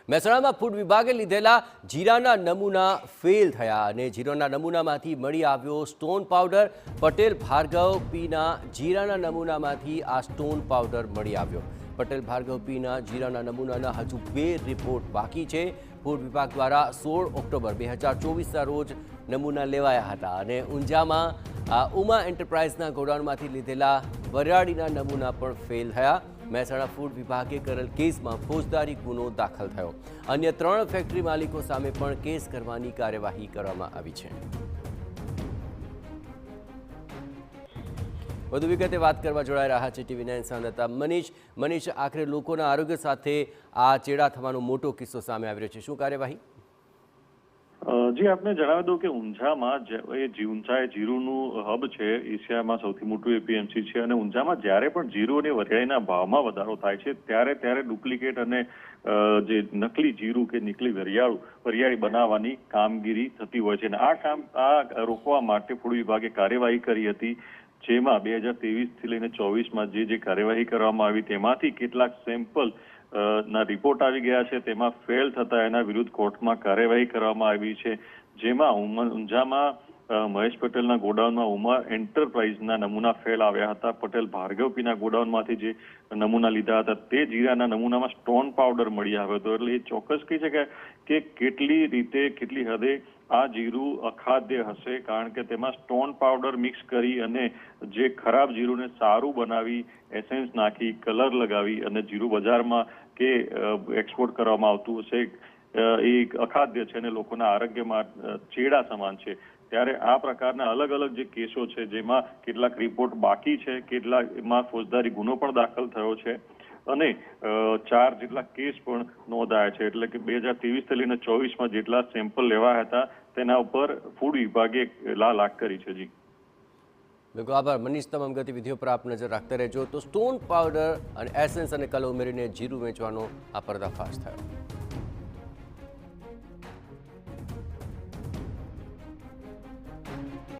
મહેસાણામાં ફૂડ વિભાગે લીધેલા જીરાના નમૂના ફેલ થયા અને જીરાના નમૂનામાંથી મળી આવ્યો સ્ટોન પાવડર. પટેલ ભાર્ગવ પીના જીરાના નમૂનામાંથી આ સ્ટોન પાવડર મળી આવ્યો. પટેલ ભાર્ગવ પીના જીરાના નમૂનાના હજુ 2 રિપોર્ટ બાકી છે. ફૂડ વિભાગ દ્વારા 16 ઓક્ટોબર 2024ના રોજ નમૂના લેવાયા હતા અને ઊંઝામાં ઉમા એન્ટરપ્રાઇઝના ગોડાઉનમાંથી લીધેલા વરિયાળીના નમૂના પણ ફેલ થયા. મહેસાણા ફૂડ વિભાગે કરેલ કેસમાં ફોજદારી ગુનો દાખલ થયો. અન્ય 3 ફેક્ટરી માલિકો સામે પણ કેસ કરવાની કાર્યવાહી કરવામાં આવી છે. વધુ વિગતે વાત કરવા જોડાઈ રહ્યા છે ટીવી9 સંવાદદાતા મનીષ, આખરે લોકોના આરોગ્ય સાથે આ ચેડા થવાનો મોટો કિસ્સો સામે આવ્યો છે. શું કાર્યવાહી? જી, આપને જણાવી દઉં કે ઊંઝામાં ઊંઝા એ જીરુનું હબ છે. એશિયામાં સૌથી મોટું એપીએમસી છે અને ઊંઝામાં જ્યારે પણ જીરુ અને વરિયાળીના ભાવમાં વધારો થાય છે ત્યારે ડુપ્લિકેટ અને જે નકલી જીરું કે નકલી વરિયાળી બનાવવાની કામગીરી થતી હોય છે અને આ રોકવા માટે ફૂડ વિભાગે કાર્યવાહી કરી હતી. જેમાં 2023થી લઈને 24માં જે કાર્યવાહી કરવામાં આવી તેમાંથી કેટલાક સેમ્પલ ના રિપોર્ટ આવી ગયા છે. તેમાં ફેલ થતા એના વિરુદ્ધ કોર્ટમાં કાર્યવાહી કરવામાં આવી છે. જેમાં ઊંઝામાં મહેશ પટેલના ગોડાઉનમાં ઉમા એન્ટરપ્રાઇઝના નમૂના ફેલ આવ્યા હતા. પટેલ ભાર્ગવ પીના ગોડાઉનમાંથી જે નમૂના લીધા હતા તે જીરાના નમૂનામાં સ્ટોન પાવડર મળી આવ્યો હતો. એટલે એ ચોક્કસ કહી શકાય કે કેટલી હદે આ જીરું અખાદ્ય હશે, કારણ કે તેમાં સ્ટોન પાવડર મિક્સ કરી અને જે ખરાબ જીરુને સારું બનાવી એસેન્સ નાખી કલર લગાવી અને જીરું બજારમાં કે એક્સપોર્ટ કરવામાં આવતું હશે એ અખાદ્ય છે અને લોકોના આરોગ્યમાં ચેડા સમાન છે. ત્યારે આ પ્રકારના અલગ અલગ જે કેસો છે જેમાં કેટલાક રિપોર્ટ બાકી છે, કેટલાકમાં ફોજદારી ગુનો પણ દાખલ થયો છે અને 4 જેટલા કેસ પણ નોંધાયા છે. એટલે કે 2023થી લઈને 24માં જેટલા સેમ્પલ લેવાયા હતા તેના ઉપર ફૂડ વિભાગે લાખ કરી છે. જી બિલકુલ, આભાર મનીષ. તમામ ગતિવિધિઓ પર આપ નજર રાખતા રહેજો. તો સ્ટોન પાવડર અને એસેન્સ અને કલર ઉમેરીને જીરું વેચવાનો આ પર્દાફાશ થયો.